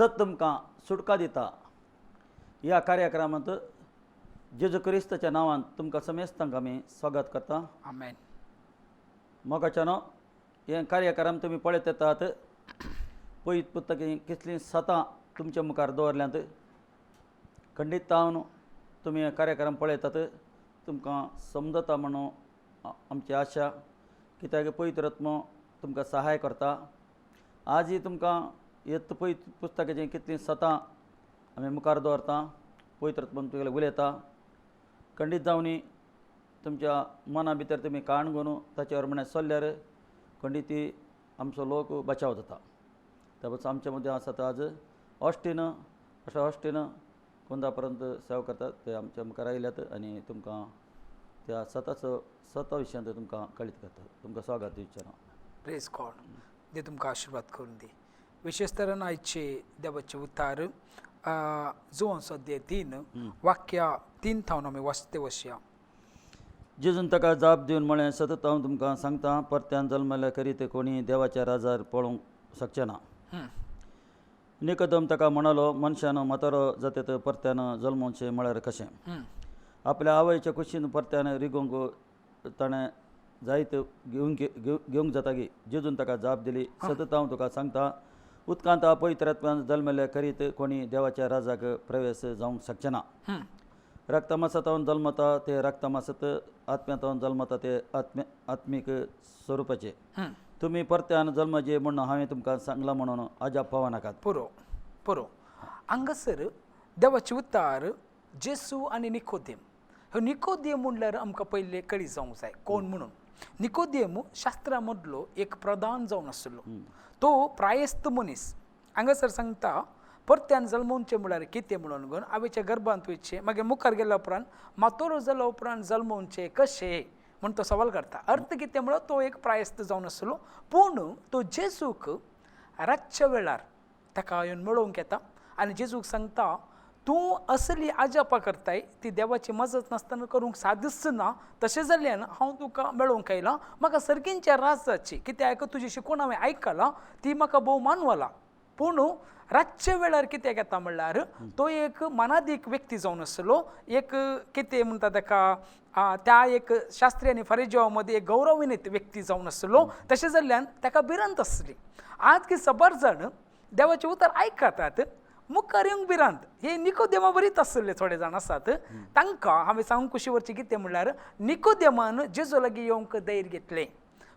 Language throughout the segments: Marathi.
सत तुमकां सुटका दिता ह्या कार्यक्रमांत जेजू क्रिस्ताच्या नांवान तुमकां समेस्तांक आमी स्वागत करता. आमेन. मोगाच्यानो हे कार्यक्रम तुमी पळयत येतात. पयत पुस्तकी कितलीं सतां तुमच्या मुखार दवरल्यांत. खंडीत तुमी हे कार्यक्रम पळयतात तुमकां समजता म्हणून आमची आशा, कित्याक पवित्र आत्मो तुमकां सहाय करता. आजय तुमकां येत पयत पुस्तकाचें कितलीं सतां आमी मुखार दवरता. पवित्र आत्मो तुमचे कडेन उलयता. खंडीत जावनी तुमच्या मना भितर तुमी काण घेवन ताचे प्रमाणे चल्ल्यार खंडीत आमचो लोक बचाव जाता. त्यामुळे आमच्या मदें आसात आज ऑस्टीन कुंदा पर्यंत सेवा करतात. ते आमच्या मुखार आयल्यात आनी तुमकां त्या सता विशयांत तुमकां कळीत करतात. तुमकां स्वागत दिवचें. Praise God. दे तुमकां आशिर्वाद करून दी. विशेष तरेन आयचे देवाचे उतार जुवान सद्य 3 वाक्या 3 थावन आमी वाचते वशया. जेजून ताका जाप दिवन म्हळें, सतत हांव तुमकां सांगता, परत्यान जल्मल्या करीत कोणी देवाच्या राजार पळोवंक शकचे ना. निकोदेम ताका म्हणालो, मनशान म्हातारो जातात परत्यान जल्मोवचें म्हळ्यार कशें? आपल्या आवयच्या कुशीन परत्यान रिगोवंक ताणें जायत घेवंक जाता गी. जेजून ताका जाप दिली, सतत हांव तुका सांगता, उदकांत पवित्र आत्म्यान जल्मल्या करीत कोणी देवाच्या राजाक प्रवेश जावंक शकचे ना. रक्तमासांत जल्मता ते रक्तमासांत, आत्म्यांत जल्मता ते आत्मीक स्वरुपाचे. तुमी परत्यान जल्मजे म्हणून हांवें तुमकां सांगलां म्हणून अजाप पावनाकात. पुरो हांगासर देवाचे उतार जेसू आनी निकोदेम. ह्यो निकोदेम म्हणल्यार आमकां पयले कळी जावंक जाय कोण म्हणून. निकोदेम शास्त्रा मदलो एक प्रधान जावन आसलो. तो प्रायस्त मनीस. हांगासर सांगता परत्यान जल्मोवचें म्हळ्यार कितें म्हणून घेवन आवयच्या गर्भांत वयचें, मागीर मुखार गेल्या उपरांत मातोरो जाल्या उपरांत जल्मोवचें कशें म्हूण तो सवाल करता. अर्थ कितें म्हळ्यार तो एक प्रायस्त जावन आसलो. पूण तो जेजूक रातच्या वेळार ताका येवन मेळोवंक येता आनी जेजूक सांगता, तूं असली आजापां करताय ती देवाची मजत नासतना करूंक सादच ना. तशें जाल्यान हांव तुका मेळोवंक आयलां. म्हाका सर्गींच्या राजाची, कित्याक तुजी शिकवण हांवें आयकलां ती म्हाका भोव मानवला. पूण रातच्या वेळार कित्याक येता म्हणल्यार तो एक मनादीक व्यक्ती जावन आसलो. एक कितें म्हणटा ताका त्या एक शास्त्री आनी फरिजावा मदीं एक गौरवान्वित व्यक्ती जावन आसलो. तशें जाल्ल्यान ताका भिरांत आसली. आज की सबर जाण देवाचे उतार आयकतात, मुखार येवंक भिरांत. हे निकोदेमा बरीच आसले थोडे जाण आसात. तांकां हांवें सांगूंक खुशी व्हरची कितें म्हणल्यार निकोदेमान जेजू लागीं येवंक धैर्य घेतलें.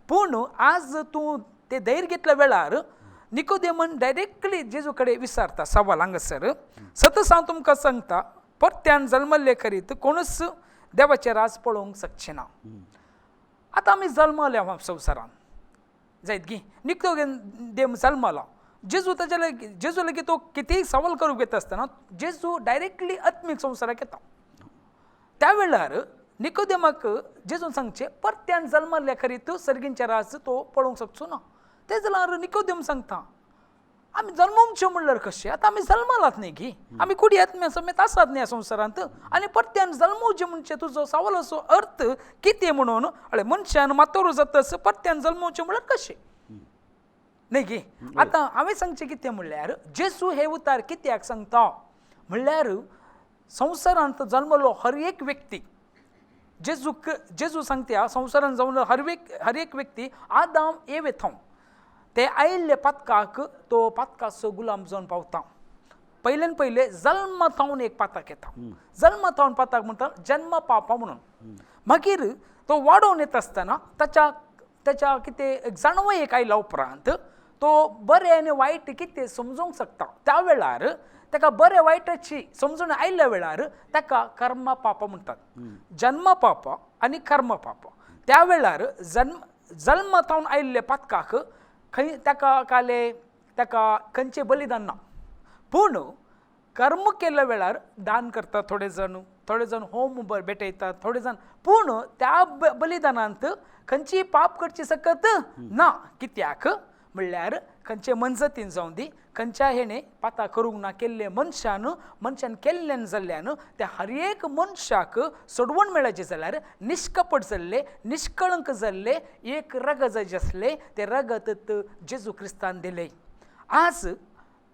पूण आज तूं तें धैर्य घेतल्या वेळार निकोदेमान डायरेक्टली जेजू कडेन विचारता सवाल. हांगासर सतत हांव तुमकां सांगता, परत्यान जल्मल्ले करीत कोणूच देवाचें राज पळोवंक शकचे ना. आतां आमी जल्मल्या संवसारान जायत गी. निकोदेम जल्मला. जेजू ताचे लागीं जेजू लागीं तो कितेंय सवाल करूंक येता आसतना जेजू डायरेक्टली आत्मीक संवसाराक येता. त्या वेळार निकोदेमाक जेजून सांगचें, परत्यान जल्मल्या करीत सर्गींचे राज तो पळोवंक शकचो ना. ते जाल्यार निकोदेम सांगता, आमी जल्मोवचें म्हणल्यार कशें? आतां आमी जल्मलात न्ही गी. आमी कुडी आत्म्या समेत आसात न्ही ह्या संवसारांत. आनी परत्यान जल्मोवचें म्हणजे तुजो सवालाचो अर्थ कितें म्हणून? अळे मनशान मातोरो जातस परत्यान जल्मोवचें म्हणल्यार कशें न्ही गी. आतां हांवें सांगचें कितें म्हणल्यार जेजू हे उतार कित्याक सांगता म्हणल्यार संवसारांत जल्मलो हर एक व्यक्ती, जेजू सांगता संवसारांत जावन हर एक व्यक्ती आदाम एव येथांव ते आयिल्ले पातकाक तो पातकाचो गुलाम जावन पावता. पयल्यान पयले जल्म थावन एक पाताक येता. जल्म थावन पाताक म्हणटा जन्म पापा म्हणून. मागीर तो वाडोवन येता आसतना ताच्या कितें जाणवय एक आयल्या उपरांत तो बरें आनी वायट कितें समजूंक शकता. त्या वेळार ताका बरें वायटाची समजून आयल्या वेळार ताका कर्म पाप म्हणटात. जन्म पाप आनी कर्म पाप. त्या वेळार जल्म थावन आयिल्ले पातकाक खंय ताका काले ताका खंयचें बलिदान ना. पूण कर्म केल्या वेळार दान करतात थोडे जाण होम भेटयतात थोडे जाण. पूण त्या बलिदानांत खंयची पाप करची सकत ना. कित्याक म्हणल्यार खंयचे मनजतीन जावं दी, खंयच्या हेणे पाता करूंक ना केल्ले मनशान केल्ल्यान जाल्ल्यान त्या हर एक मनशाक सोडवण मेळचे जाल्यार निश्कपट जाल्ले, निष्कळंक जाल्ले, एक रगत जाय आसले ते रगत जेजू क्रिस्तान दिले. आज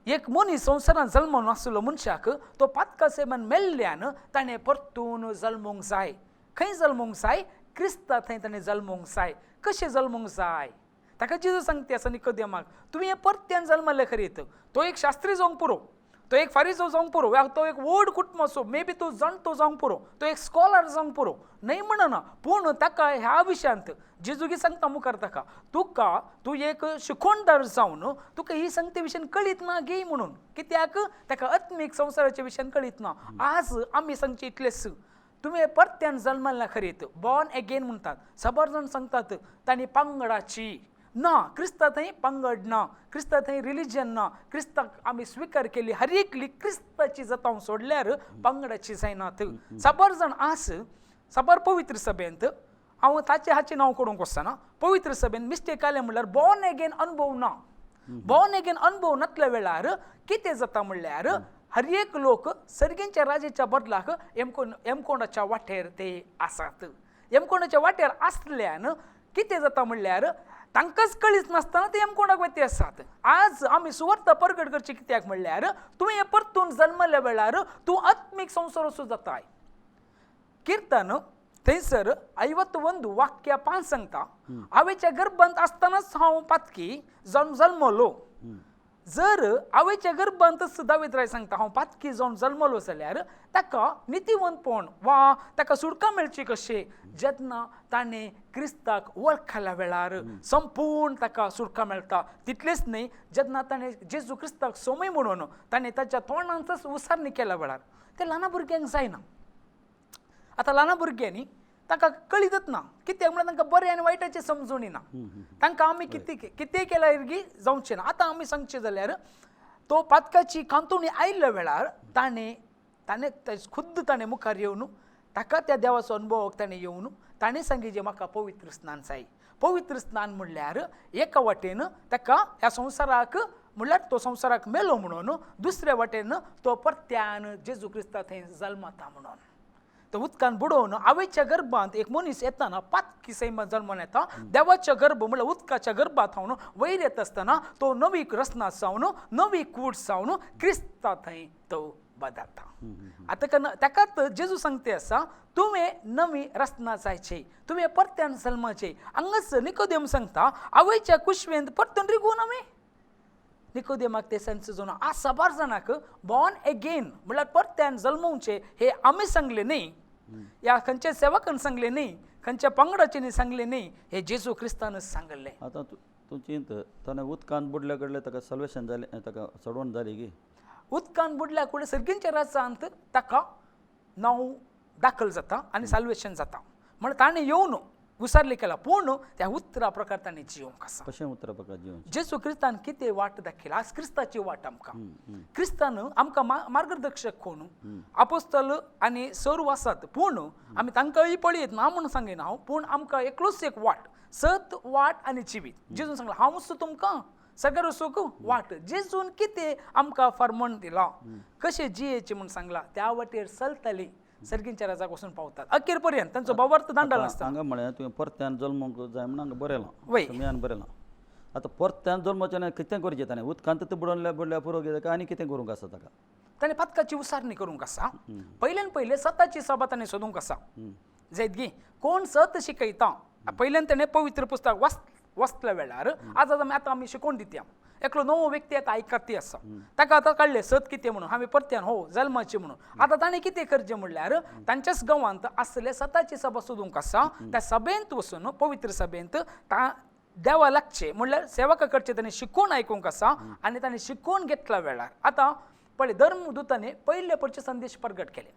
एक मनीस संवसारात जल्मून आसलो मनशाक तो पातका सेमन मेल्ल्यान ताणें परतून जल्मूंक जाय. खंय जल्मूंक जाय? क्रिस्ता थंय ताणें जल्मूंक जाय. कशें जल्मूंक जाय? ताका जेजू सांगता आसा निकोदेमाक, तुमी हे परत्यान जल्मले खरीत. तो एक शास्त्री जावंक पुरो, तो एक फारिसो जावंक पुरो, तो एक व्हड कुटुंब असो, मे बी तो जाणटो जावंक पुरो, तो एक स्कॉलर जावंक पुरो, नाही म्हणना. पूण ताका ह्या विशयांत जेजूगी सांगता मुखार ताका, तूं एक शिकोणदार जावन तुका ही संगते विशयान कळीत ना गे म्हणून. कित्याक? ताका आत्मीक संवसाराच्या विशयान कळीत ना. आज आमी सांगचे इतलेच, तुम्ही परत्यान जल्मला खरीत, बॉर्न अगेन म्हणटात. साबार जाण सांगतात तांणी पंगडाची ना, क्रिस्ता थंय पंगड ना, क्रिस्ता थंय रिलिजन ना, क्रिस्ताक आमी स्वीकार केली, हर एकली क्रिस्ताची जाता सोडल्यार पंगडाची जायनात. साबार जाण आस, साबार पवित्र सभेंत हांव हाचें नांव करूंक वचना, पवित्र सभेंत मिस्टेक जालें म्हणल्यार बॉर्न अगेन अनुभव ना. बॉर्न अगेन अनुभव नासल्या वेळार कितें जाता म्हणल्यार हर एक लोक सर्गेंच्या राजेच्या बदलाक एमकोंडाच्या वाटेर ते आसात. एमकोंडाच्या वाटेर आसल्यान कितें जाता म्हणल्यार तांकांच कळीच नासतना ते एमकोंडाक वते आसात. आज आमी सुवार्ता परगट करची कित्याक म्हणल्यार तुवें हे परतून जल्मल्या वेळार तूं आत्मीक संवसार असो जाताय. कीर्तन थंयसर 51 वाक्य 5 सांगता, आवयच्या गर्भांत आसतनाच हांव पातकी जावन जल्मलो. जर आवयच्या गर्भांत दावीद राय सांगता हांव पातकी जावन जल्मलो जाल्यार ताका नितीवंतपण वा ताका सुटका मेळची कशें? जेन्ना ताणें क्रिस्ताक वळखल्या वेळार संपूर्ण ताका सुटका मेळटा. तितलेंच न्ही, जेन्ना ताणें जेजू क्रिस्ताक सोमय म्हणून ताणें ताच्या तोंडांचोच उसारणी केल्या वेळार ते ल्हान भुरग्यांक जायना. आतां ल्हान भुरग्यांनी ताका कळीतच ना, कित्याक म्हळ्यार तांकां बरें आनी वायटाचें समजून येना. तांकां आमी कितें केल्यार जावचें ना. आतां आमी सांगचें जाल्यार तो पातकाची कांतोणी आयिल्ल्या वेळार ताणें खुद्द ताणें मुखार येवन ताका त्या देवाचो अनुभव ताणें येवन ताणें सांगितलें म्हाका पवित्र स्नान जाय. पवित्र स्नान म्हणल्यार एका वाटेन ताका ह्या संवसाराक म्हणल्यार तो संवसाराक मेलो म्हणून, दुसऱ्या वाटेन तो परत्यान जेजू क्रिस्ता थंय जल्मता म्हणून. तो उदकान बुडोवन आवयच्या गर्भांत एक मनीस येताना पातकी सैमात जल्मून येता. देवाच्या गर्भ म्हणल्यार उदकाच्या गर्भात हांव वयर येत आसतना तो नवी रचना जावन, नवी कूड जावन क्रिस्ता थंय तो बदलता. आतां ताकाच जेजू सांगते आसा, तुवें नवी रचना जायचे, तुवें परत्यान जल्माचे. हांगाच निकोदेम सांगता, आवयच्या कुशवेंत परतून रिगून आमी. निकोदेमाक ते समजून आज साबार जाणांक बॉर्न अगेन म्हणल्यार परत्यान जल्मोवचे हे आमी सांगले न्ही, या खंयच्या सेवकान सांगले न्ही, खंयच्या पंगडाचे सांगले न्ही, हे जेजू क्रिस्तानच सांगले. आतां तूं चिंत, ताणें उदकांत बुडल्या कडले ताका सल्वेशन जालें, ताका सोडवण जाली गी. उदकान बुडल्या कडले सर्गेंच्या राज्यांत ताका नांव दाखल जाता आनी साल्वेशन जाता. म्हण ताणें येवन विचारले केला, पूण त्या उतरा प्रकार ताणें जिवंक आसा. कशें उतरा प्रकार जिवन? जेजू क्रिस्तान कितें वाट दाखयला, आज क्रिस्ताची वाट आमकां. क्रिस्तान आमकां मार्गदर्शक कोण, आपोस्तल आनी सर्व आसात, पूण आमी तांकांय पळयत ना म्हूण सांगिना हांव, पूण आमकां एकलोच एक वाट, सत वाट आनी जिवीत. जेजून सांगला हांवच तुमकां सगळ्यां सुख वाट. जेजून कितें आमकां फर्मण दिला, कशें जियेचें म्हूण सांगला, त्या वाटेर चलतली सर्गींच्या राजाक वचून पावतात अखेर पर्यंत. तांचो भावार्थ दांडल नासता. हांगा म्हळ्यार तुवें परत्यान जल्मोंक जाय म्हण हांगा बरयलां, वय तुमी बरयलां. आतां परत्यान जल्मचें कितें करचें ताणें? उदकांत बुडल्या पुरो ताका आनी कितें करूंक आसा ताका? ताणें पातकाची उसारणी करूंक आसा. पयल्यान पयलें सताची सभा ताणें सोदूंक आसा. जायत गी कोण सत शिकयता. पयल्यान ताणें पवित्र पुस्तक वाचल्या वेळार आतां आमी शिकोवन दित्या. एकलो नवो व्यक्ती आतां आयकती आसा, ताका आतां कळ्ळें सत कितें म्हणून, हांवें परत्यान हो जल्माचें म्हणून. आतां ताणें कितें करचें म्हणल्यार तांच्याच गांवांत आसले सताची सभा सोदूंक आसा. त्या सभेंत वचून पवित्र सभेंत देवा लागचें म्हणल्यार सेवका कडचें ताणें शिकोवन आयकूंक आसा. आनी ताणें शिकोवन घेतल्या वेळार आतां पळय धर्मदूतांनी पयले परचे संदेश प्रगट केले.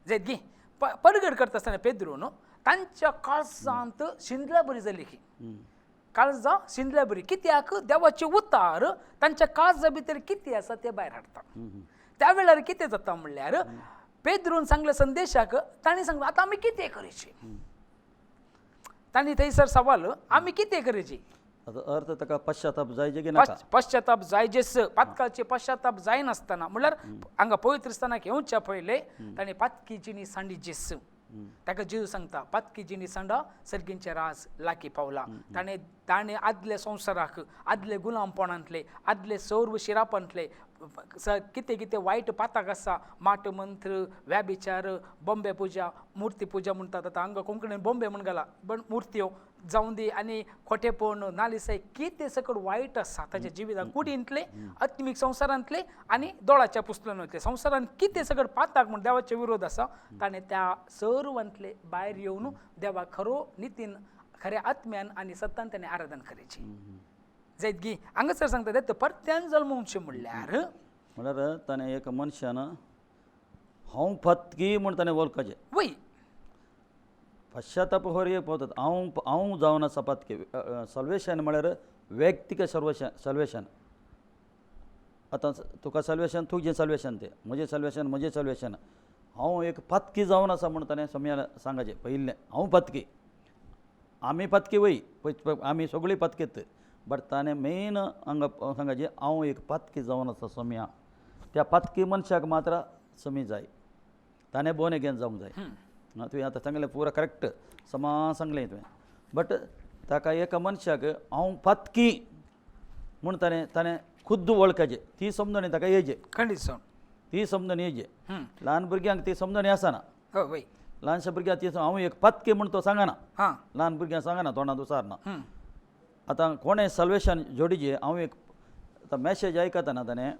जायत गी प्रगट करता आसतना पेद्रून तांच्या काळजांत शिंदल्या बरी जाली की काळजां शिंदल्या बरी. कित्याक देवाचे उतार तांच्या काळजा भितर कितें आसा ते भायर हाडटा. त्या वेळार कितें जाता म्हणल्यार पेद्रून सांगल्या संदेशाक तांणी सांगलें आतां आमी कितें करचें. तांणी थंयसर सवाल आमी कितें करचें. अर्थ ताका पश्चाताप जायचे की नाका? पश्चाताप जायजेस. पातकाचे पश्चाताप जायनासतना म्हणल्यार हांगा पवित्र स्थानाक येवच्या पयले ताणें पातकीची न्ही सांडिजेस ताका जीव सांगता पातकी जिणी सांडा सर्गींचे रास लाकी पावला ताणे ताणे आदले संवसाराक आदले गुलामपणांतले आदले सौर्व शिरापंतले कितें कितें वायट पाताक आसा माट मंत्र व्याभिचार बॉम्बे पुजा मुर्ती पुजा म्हणटात आतां हांगा कोंकणीन बॉम्बे म्हण घाला पण मुर्त्यो जावं दी आनी खोटेपण नालिसाय कितें सकट वायट आसा ताच्या जिवितांत कुडींतले आत्मीक संवसारांतले आनी दोळाच्या पुस्तकांतले संवसारांत कितें सकट पाताक म्हण देवाचे विरोध आसा ताणें त्या सर्वांतले भायर येवन देवा खरो नितीन खऱ्या आत्म्यान आनी सत्यान ताणें आराधन करची जायत गी हांगासर सांगता ते परत्यान जल्मोवचें म्हणल्यार ताणें एक मनशान हांव फतकी म्हूण ताणें वळखचें वय पश्चाताप होर पोतात हांव जावन आसा फतकी सल्वेशन म्हळ्यार वैयक्तीक सल्वेशन आतां तुका सल्वेशन तुजें सल्वेशन तें म्हजें सल्वेशन हांव एक फतकी जावन आसा म्हूण ताणें सम्यान सांगचें पयिल्लें हांव फतकी आमी फतकी वय आमी सगळीं फतकेत बट ताणें मेन हांगा सांगचें हांव एक फतकी जावन आसा सम्या त्या फतकी मनशाक मात्र समी जाय ताणें बोन अगेन जावंक जाय तुवें आतां सांगलें पुरो करेक्ट समान सांगलें तुवें बट ताका एका मनशाक हांव फतकी म्हूण ताणें खुद्द वळखचें ती समजणी ताका येजे खंडीत ती समजणी येजे ल्हान भुरग्यांक ती समजणी आसना वय ल्हानशा भुरग्यांक ती हांव एक फतकी म्हूण तो सांगना हां ल्हान भुरग्यांक सांगना तोंडांत उसारना आतां कोणें सल्वेशन जोडीचें हांव एक आतां मॅसेज आयकतना ताणें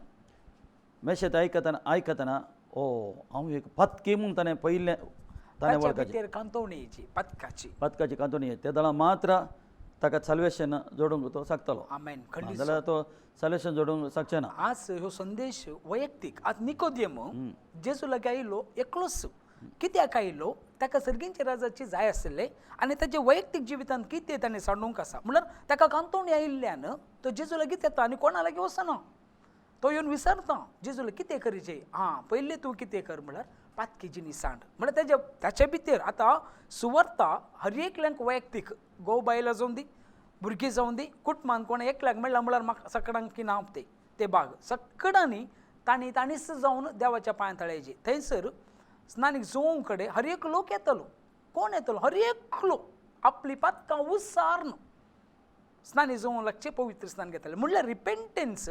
मॅसेज आयकतना हांव एक फतकी म्हूण ताणें पयिल्लें ताणें वळखचें कांतवणेची पथकाची कांतवणी ते दळा मात्र ताका सल्वेशन जोडूंक तो शकतलो आमेन खंडीत जाल्यार तो सल्वेशन जोडूंक शकचे ना आज ह्यो संदेश वैयक्तीक आज निकोदेम जेजू लागी आयिल्लो एकलोच कित्याक आयिल्लो ताका सर्गींच्या राजाची जाय आसले आनी ताच्या वैयक्तीक जिवितांत कितें ताणें सांडूंक आसा म्हळ्यार ताका कांतवणी आयिल्ल्यान तो जेजू लागींच येता आनी कोणा लागीं वचना तो येवन विचारता जेजूला कितें करचें पयलें तूं कितें कर म्हळ्यार पातकी जिणी सांड म्हळ्यार ताचे भितर आतां सुवार्ता हर एकल्यांक वैयक्तीक घोव बायलां जावं दी भुरगीं जावं दी कुटुंबान कोणा एकल्याक मेळ्ळा म्हळ्यार म्हाका सकाळांक की ना ते भाग सकाळांनी ताणीच जावन देवाच्या पांयथळ्याची थंयसर स्नानीक जोवंक कडेन हर एक लोक येतलो कोण येतलो हर एकलो आपली पातकां उसारन स्नानी जोवंक लागचें पवित्र स्नान घेतलें म्हणल्यार रिपेंटन्स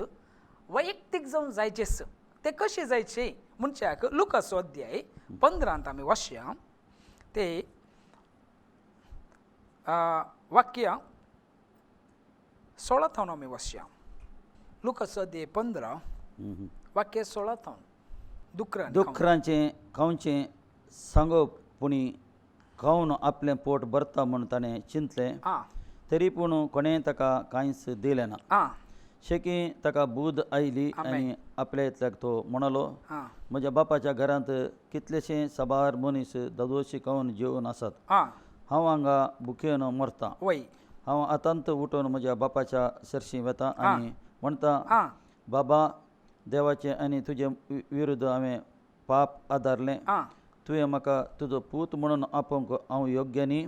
वैयक्तीक जावन जायचें ते कशें जायचे म्हणच्याक लुकाचो अध्याय 15 आमी वाचया ते वाक्य 16 आमी वाचया लुकाचो अध्याय 15 वाक्य 16 दुखरांचें खावचें सांगोपुणी खावन आपलें पोट भरता म्हूण ताणें चिंतलें तरी पूण कोणें ताका कांयच दिलें ना शेकी ताका बूद आयली आनी आपल्या इतल्याक तो म्हणलो म्हज्या बापाच्या घरांत कितलेशे साबार मनीस ददोशी खावन जेवन आसात हांव हांगा भुकेन मरता हांव आतांत उठून म्हज्या बापाच्या सरशी वता आनी म्हणटा बाबा देवाचें आनी तुजे विरुद्ध हांवें पाप आदारलें तुवें म्हाका तुजो पूत म्हणून आपोवंक हांव योग्य न्ही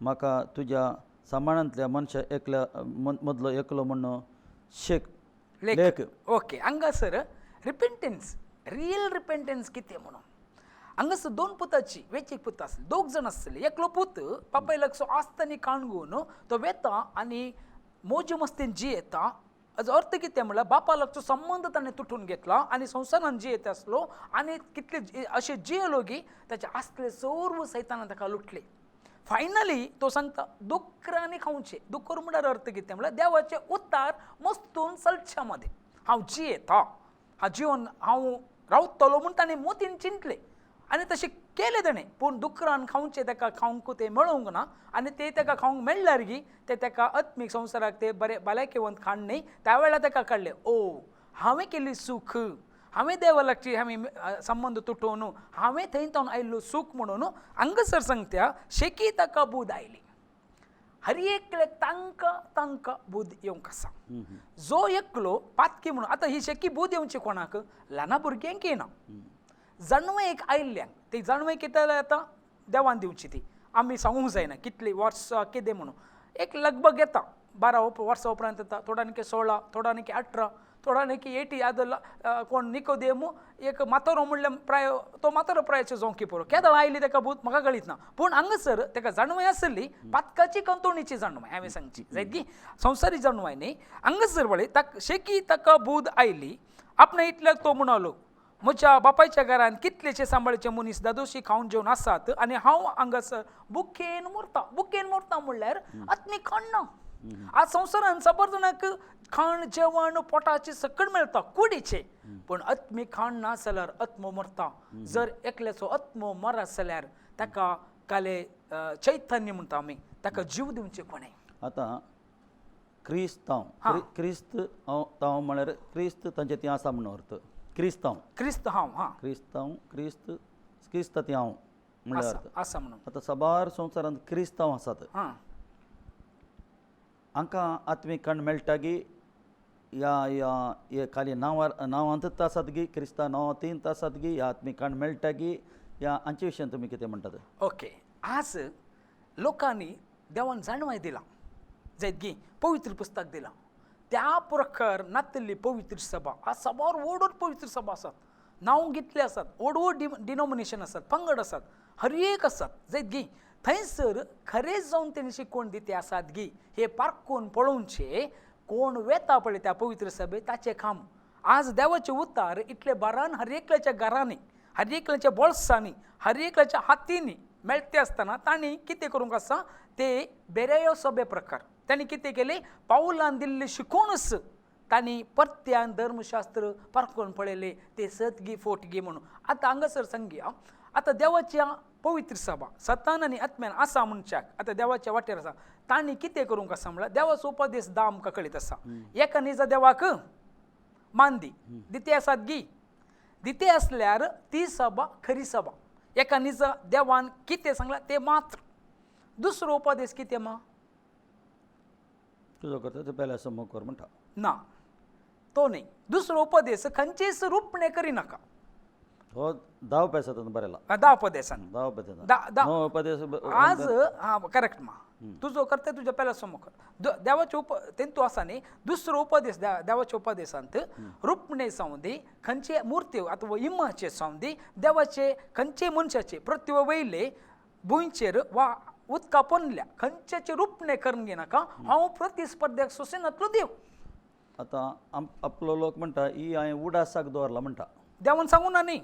म्हाका तुज्या सांबाळांतल्या मनशा एकल्या मदलो एकलो म्हणून लेख ओके हांगासर रिपेंटन्स रियल रिपेंटन्स कितें म्हणून हांगासर 2 पुताची वेचीक पुत आसली 2 जाण आसले एकलो पूत बापायलाक आसतना काणगून तो वेता आनी मोज मस्तीन जियेता हाजो अर्थ कितें म्हळ्यार बापालागचो संबंध ताणें तुटून घेतला आनी संवसारान जियेत आसलो आनी कितले अशें जियेलो की ताचे आसले सर्व सैतानान ताका लुटले फायनली तो सांगता दुकरांनी खावचें दुकर म्हळ्यार अर्थ कितें म्हळ्यार देवाचे उतार मस्तून सलच्या मध्ये हांव जियेता हा जिवन हांव रावतलो म्हूण ताणें मोतीन चिंतले आनी तशें केलें ताणें पूण दुकरान खावचें ताका खावंक तें मेळोंक ना आनी तें ताका खावंक मेळ्ळ्यार गी तें ताका आत्मीक संवसाराक ते बरें भलायकेवंत खाण न्ही त्या वेळार ताका कळ्ळें हांवें केल्ली सूख हांवें देवा लागची हांवें संबंद तुटोवन हांवें थंय तावन आयिल्लो सूख म्हणून हांगासर सांगत्या शेकी ताका बूद आयली हर एकल्याक तांकां बूद येवंक आसा जो एकलो पातकी म्हणून आतां ही शेकी बूद येवची कोणाक ल्हाना भुरग्यांक येना जणवेक आयिल्ल्यांक ती जणवेक कितें आतां देवान दिवची ती आमी सांगूंक जायना कितली वर्सां कितें म्हणून एक लगभग येता 12 वर्सां उपरांत येता थोड्यांक 16 थोड्यांक 18 थोडा नाही की एटी आदला कोण निकोदेमू एक मातोरो म्हणल्या प्राय तो मातोरो प्रायाचे जोंकी परो केदळ आयली तेका भूत म्हाका कळीत ना पूण हांगासर तेका जाणवाय आसली पातकाची कंतोणीची जाणवाय हांवें सांगची जायत की संवसारी जाणवाय न्ही हांगासर वळे शेकी ताका भूत आयली आपणा इतल्याक तो म्हणलो म्हज्या बापायच्या घरान कितलेशे सांबाळचे मनीस दादोशी खावन जेवन आसात आनी हांव हांगासर बुकेन मोरता म्हणल्यार आत्मी खाण ना आज संवसारान सबर जाणांक खाण जेवण पोटाचे सकट मेळटा कुडीचे पण आत्मी खाण ना जाल्यार आत्मो मरता जर एकल्याचो आत्मो मरत जाल्यार ताका काले चैतन्य म्हणटा आमी ताका जीव दिवचे कोणे आतां क्रिस्त तांव म्हळ्यार क्रिस्त तांचे ती आसा म्हणून अर्थ क्रिस्त हांव क्रिस्त ती हांव म्हळ्यार अर्थ आसा म्हणून आतां सबार संवसारांत क्रिस्तांव आसात हांकां आत्मीक खण मेळटा की या खाली नांवांतच आसात की क्रिस्तांव नांवांतींत आसात की ह्या आत्मीक खण मेळटा की ह्या हांचे विशयान तुमी कितें म्हणटात ओके आज लोकांनी देवान जाणवाय दिला जायत की पवित्र पुस्तक दिला त्या प्रकार नातल्ली पवित्र सभा आज सभार ओड पवित्र सभा आसात नांव घेतले आसात ओड डिनोमिनेशन आसात पंगड आसात हर एक आसात जायत की थंयसर खरेंच जावन तेणी शिकवण दिते आसात गी हे पारखून पळोवनशे कोण वेता पळय त्या पवित्र सभेत ताचे काम आज देवाचे उतार इतले बारान हर एकल्याच्या घरांनी हर एकल्याच्या बोळसांनी हर एकल्याच्या हातींनी मेळटे आसतना तांणी कितें करूंक आसा ते बेरेयो सभे प्रकार तांणी कितें केलें पावलान दिल्ले शिकवणच तांणी परत्यान धर्मशास्त्र पारखून पळयले ते सतगी फोटगी म्हणून आतां हांगासर सांगया आतां देवाच्या पवित्र सभा सतान आनी आत्म्यान आसा मनशाक आतां देवाच्या वाटेर आसा तांणी कितें करूंक आसा म्हळ्यार देवाचो उपदेश दा आमकां कळीत आसा एका निजा देवाक मान दी दिते आसात गी दिते आसल्यार ती सभा खरी सभा एका निजा देवान कितें सांगलां तें मात्र दुसरो उपदेश कितें मा तुजो करता ते पयल्या समोर कर म्हणटा ना तो न्ही दुसरो उपदेश खंयचेच रूपणे करिनाका हो 10 पेसांत बरेला 10 उपदेशान 10 उपदेश उपदेश आज करेक्ट मा तुजो करता तुज्या पहिल्या समोर देवाचे तेंतू आसा न्ही दुसरो उपदेश देवाच्या उपदेशांत रूपणे सावंदी खंयचे मुर्त्यो अथवा इमाचे सावंदी देवाचे खंयचे मनशाचे पृथ्वी वयले भुंयचेर वा उदका पोंदल्या खंयच्याचे रूपणे करून घेनाका हांव प्रतिस्पर्ध्याक सोंसेनातलो देव आतां आपलो लोक म्हणटा ही हांवें उडासाक दवरला म्हणटा देवान सांगू ना न्ही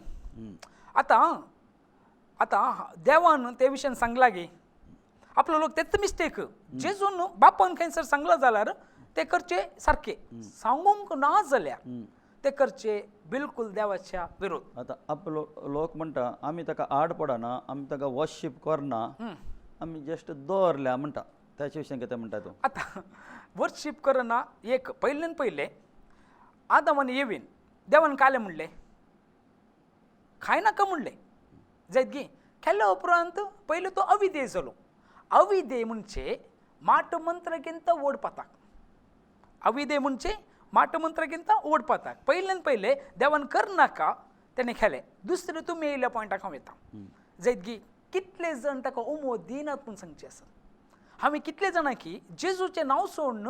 आतां देवान ते विशयान सांगला गे आपलो लोक तेच मिस्टेक जेजून बापान खंयसर सांगला जाल्यार ते करचे सारखे सांगूंक ना जाल्यार ते करचे बिलकुल देवाच्या विरोध आतां आपलो लोक म्हणटा आमी ताका आड पडना आमी ताका वर्शीप करना आमी जस्ट दवरल्या म्हणटा त्याच्या विशयान कितें म्हणटा तूं आतां वर्शीप करना एक पयल्यान पयले आदम आनी येवीन देवान काले म्हणले खाय नाका म्हणले जायत गी केल्या उपरांत पयलो तो अविधेय जालो अविधेय म्हणजे माट मंत्रागिंत ओडपाताक अविधेय म्हणजे माट मंत्रागिंत ओडपाताक पयल्यान पयले देवान करनाका तेणे खेले दुसरे तुमी येयल्या पॉयंटाक हांव येता जायत गी कितले जण ताका उमो दिनात म्हूण सांगचे आसा आमी कितले जाणां की जेजूचें नांव सोडून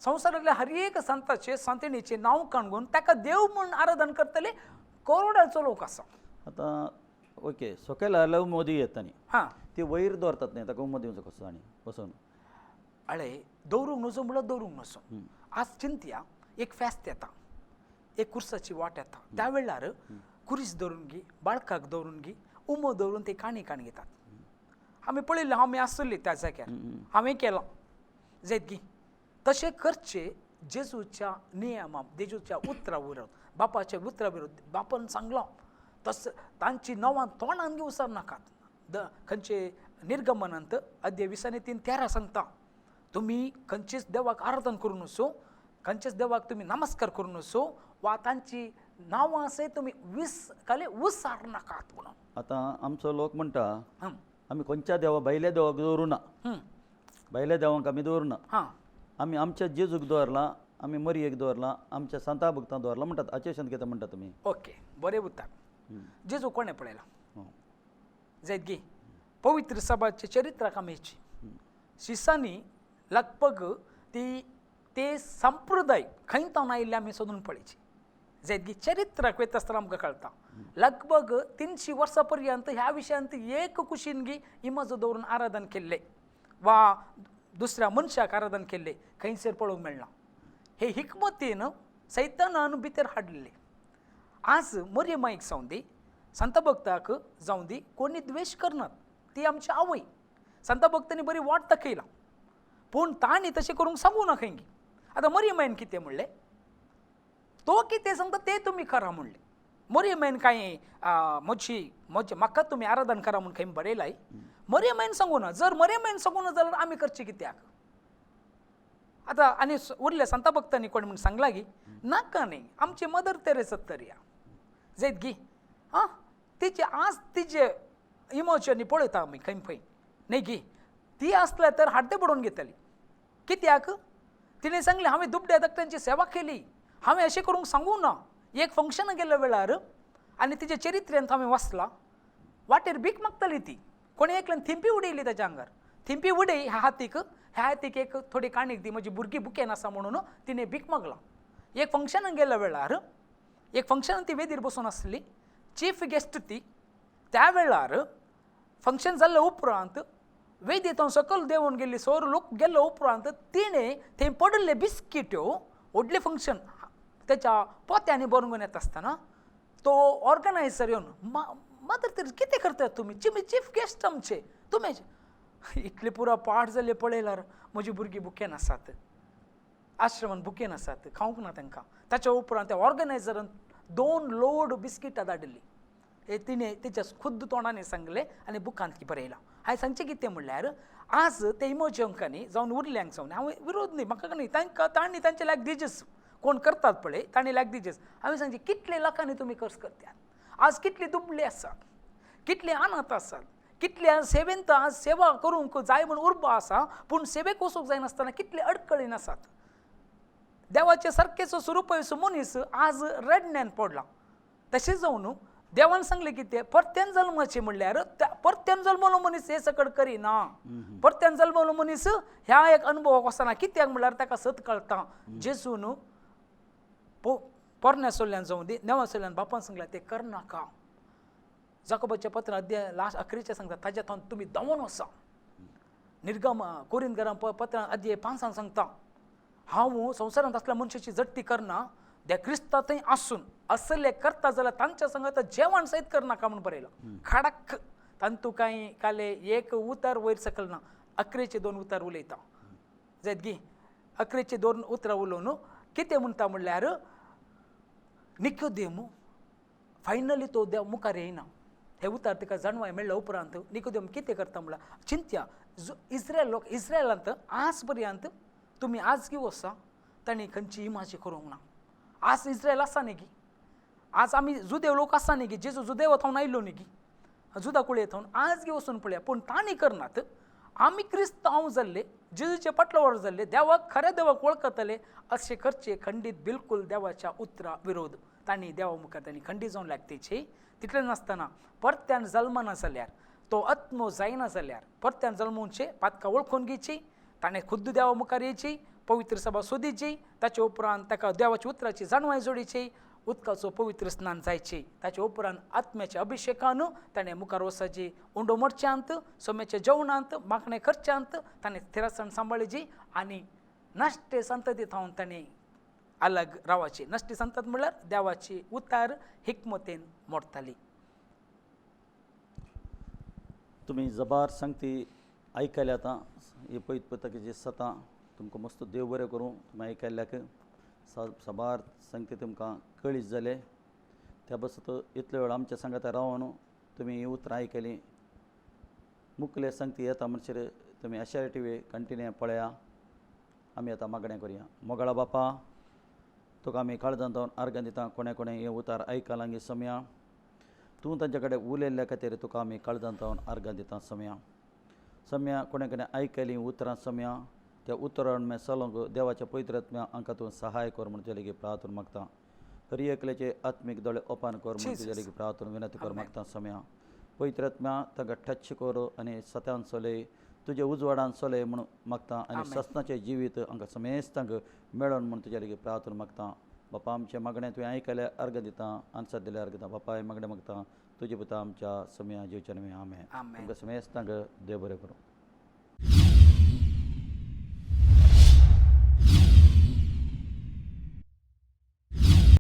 संवसारांतल्या हर एक संतांचे संतणीचें नांव काणगून ताका देव म्हूण आराधन करतले करोडाचो लोक आसा आतां ओके सकयल आयल्या मोदी येता न्ही हां ती वयर दवरतात न्ही ताका उमो दिवचो कसो आनी बसून अळे दवरूंक नजो म्हळ्यार दवरूंक नजो आज चिंतया एक फेस्त येता एक कुर्साची वाट येता त्या वेळार कुरीस दवरून गी बाळकाक दवरून गी उमो दवरून ते काणी घेतात आमी पळयलें आमी आसतलीं त्या जाग्यार हांवें केलां जायत गी तशें करचें जेजूच्या नियमा जेजूच्या उतरा विरोध बापाच्या उतरा विरोध बापान सांगलां तस तांची नांवां तोंडान घेवं विसर नाकात खंयचे निर्गमनांत अध्याय 20:13 सांगता तुमी खंयचेच देवाक आराधन करूं नसो खंयचेच देवाक तुमी नमस्कार करूं नसो वा तांची नांवां आसय तुमी विसर नाकात म्हणून आतां आमचो लोक म्हणटा आमी खंयच्या देवा भायल्या देवाक दवरुना भायल्या देवांक आमी दवरुना आमी आमच्या जेजूक दवरला आमी मरयेक दवरला आमच्या संता भक्तांक दवरला म्हणटात हाचे विशयान कितें म्हणटा तुमी ओके बरें उतर जेजू कोणें पळयला जायत गी पवित्र सभाचे चरित्राक आमी शिसांनी लगभग ती ते संप्रदाय खंय तावन आयिल्ले आमी सोदून पळयचे. जे की चरित्राक वेत आसतना आमकां कळटा. लगभग 300 वर्सां पर्यंत ह्या विशयांत एक कुशीनगी इमज दवरून आराधन केल्ले वा दुसऱ्या मनशाक आराधन केल्ले खंयसर पळोवंक मेळना. हे हिकमतीन सैतानान भितर हाडलेले. आज मरियमाईक जावं दी, संत भक्ताक जावं दी, कोणी द्वेश करनात. ती आमची आवय. संत भक्तांनी बरी वाट दाखयला, पूण तांणी तशें करूंक सांगू ना खंय. आतां मरियमाईन कितें म्हणलें, तो कितें सांगता तें तुमी करा म्हणलें. मरियमाईन कांय म्हाका तुमी आराधन करा म्हूण खंय बरयलाय. मरियमाईन सांगू ना. जर मरियमाईन सांगू ना जाल्यार आमी करचें कित्याक. आतां आनी उरल्या संत भक्तांनी कोण म्हूण सांगला की नाका न्ही, आमची मदर तेरेसा तर या जैत गी तिचे आज तिचे इमोशनी पळयता आमी खंय खंय न्ही गी. ती आसल्या तर हाड्डे पडोवन घेतली. कित्याक तिणें सांगलें हांवें दुबड्या धाकट्यांची सेवा केली, हांवें अशें करूंक सांगू ना. एक फंक्शन गेल्या वेळार आनी तिच्या चरित्र्यांत हांवें वाचलां, वाटेर भीक मागताली ती. कोणी एकल्यान थिंपी उडयली ताच्या आंगार. थिंपी उडय ह्या हातीक एक थोडी काणीक दी, म्हजी भुरगीं बुकेन आसा म्हणून तिणें भीक मागला. एक फंक्शनाक गेल्या वेळार एक फंक्शनान ती वेदीर बसून आसली, चीफ गेस्ट ती. त्या वेळार फंक्शन जाल्ल्या उपरांत वेदीत सकल देंवून गेल्ली सौर लोक गेल्ल्या उपरांत तिणें थंय पडले बिस्किट्यो व्हडलें फंक्शन त्याच्या पोत्यांनी बरोवन येता आसतना तो ऑर्गनायझर येवन मात्र तर कितें करतात तुमी, चीफ गेस्ट आमचे तुमी. इतले पुरो पाठ जाले पळयल्यार म्हजी भुरगीं बुकेन आसात, आश्रमान बुकेन आसात, खावंक ना तांकां. ताच्या उपरांत त्या ऑर्गनायझरान 2 लोड बिस्किटां धाडली. हे तिणें तेच्या खुद्द तोंडाने सांगलें आनी बुकांत बरयलां. हांवें सांगचें कितें म्हणल्यार आज ते इमोजंकांनी जावन उरल्यांक जावन हांव विरोध न्ही, म्हाका न्ही, तांणी तांचे लायक दिजेस कोण करतात पळय तांणी लायक दिजेस. हांवें सांगचें कितले लोकांनी तुमी कर्ज करतात. आज कितले दुबळे आसात, कितले अनाथ आसात, कितल्या सेवेंत आज सेवा करूंक जाय म्हूण उर्बा आसा, पूण सेवेक वचूंक जायनासतना कितले अडकळीन आसात. देवाचे सारकेचो स्वरूपयचो मनीस आज रडण्यान पडला. तशें जावन देवान सांगलें कितें, परत्यान जल्माचें म्हणल्यार परत्यान जल्मलो मनीस हे सकट करिना. परत्यान जल्मलो मनीस ह्या एक अनुभवाक वचना. कित्याक म्हणल्यार ताका सत कळटा जेजून पोरण्या सोल्ल्यान जावं दी, नेवा सोल्ल्यान बापान सांगलां तें करनाका. जाकोबाच्या पत्र अध्याय लास्ट 11 सांगता ताच्या थावन तुमी धांवून वचा. निर्गम कोरिंथकारां पत्रां अध्याय 5 सांगता हांव संवसारांत असल्या मनशाची जट्टी करना, त्या क्रिस्तांतय आसून असले करता जाल्यार तांच्या संगत जेवण सयत करनाका म्हूण बरयलां. खडक तांतू कांय काले एक उतार वयर सकल ना. 11 2 उतार उलयता जायत गी. 11 2 उतरां उलोवन कितें म्हणटा म्हणल्यार निकोदेम फायनली तो देव मुखार येयना. हे उतार तिका जाणवाय मेळ्ळ्या उपरांत निकोदेम कितें करता म्हणल्यार चिंत्या इस्रायल लोक इस्रायलांत आज पर्यंत तुमी आज गी वसा तांणी खंयची इमाजी करूंक ना. आज इस्रायल आसा न्ही गी, आज आमी जुदेव लोक आसा न्ही गी, जेजू जुदेव थावन आयिल्लो न्ही गी, जुदा कुळे थावन आज गी वचून पळया. पूण तांणी करनात. आमी क्रिस्तांव जाल्ले, जेजूचे पटलावर जाल्ले, देवाक खऱ्या देवाक वळखतले अशें करचे खंडीत बिलकुल देवाच्या उतरा विरोध. तांणी देवा मुखार तांणी खंडीत जावन लागतेचे. तितलें नासतना परत्यान जल्मना जाल्यार तो आत्मो जायना जाल्यार परत्यान जल्मोवचे पातकां वळखून घेवची. ताणें खुद्द देवा मुखार येवची, पवित्र सभा सोदीची, ताचे उपरांत ताका देवाच्या उतराची जाणवाय जोडीची, उदकाचो पवित्र स्नान जायचे. ताचे उपरांत आत्म्याच्या अभिशेकान ताणें मुखार वचची. उंडो मोडच्यांत, सोम्याच्या जेवणांत, मागणें करच्यांत ताणें स्थिरासन सांबाळची आनी नश्टे संतती थावन ताणें अलग रावची. नश्टी संतत म्हणल्यार देवाची उतार हिकमतेन मोडटाली. तुम्ही जबार सांगती आयकल्या आतां ही पळयत पुस्तकाची सतां तुमकां मस्त देव बरें करूं. तुमी आयकल्ल्याक सबार सांगती तुमकां कळीत जाले. त्या बसत इतले वेळ आमच्या सांगाता रावन तुमी ही उतरां आयकलीं. मुखले सांगती येता म्हणसर तुमी आशार टीव्ही कंटिन्यू पळया. आमी आतां मागणें करुया. मोगळा बापा तुका आमी काळजांत जावन आर्गां दिता. कोणे हे उतार आयकलां गी सम्या तूं तांचे कडेन उलयल्ल्या खातीर तुका आमी काळजांत जावन आर्गां दिता. सम्या कोणे आयकलीं उतरां सम्या त्या उतरां मे चलोंक देवाच्या पवित्रात्म्या हांकां तूं सहाय कर म्हूण तुजे लेगीत प्रार्थना मागता. हर एकल्याचे आत्मीक दोळे ओपन कर म्हूण तुजे लेगीत प्रार्थना विनंती कर मागता. सम्या पवित्रात्म्या तांकां टच कर आनी सत्यान चलय. तुझे उजवाडान सोले म्हणून मागता आनी ससनाचें जिवीत आमकां समेस्तांक मेळोन म्हणून तुज्या लेगीत प्रार्थना मागता. बापा आमचे मागणें तुवें आयकलें अर्घ दिता आन्सर दिलें अर्घ दिता. बापा हे मागणें मागता तुजे पुता आमच्या समया जिवच्या नवे आमेन. तुमकां समेस्तांक देव बरें करूं.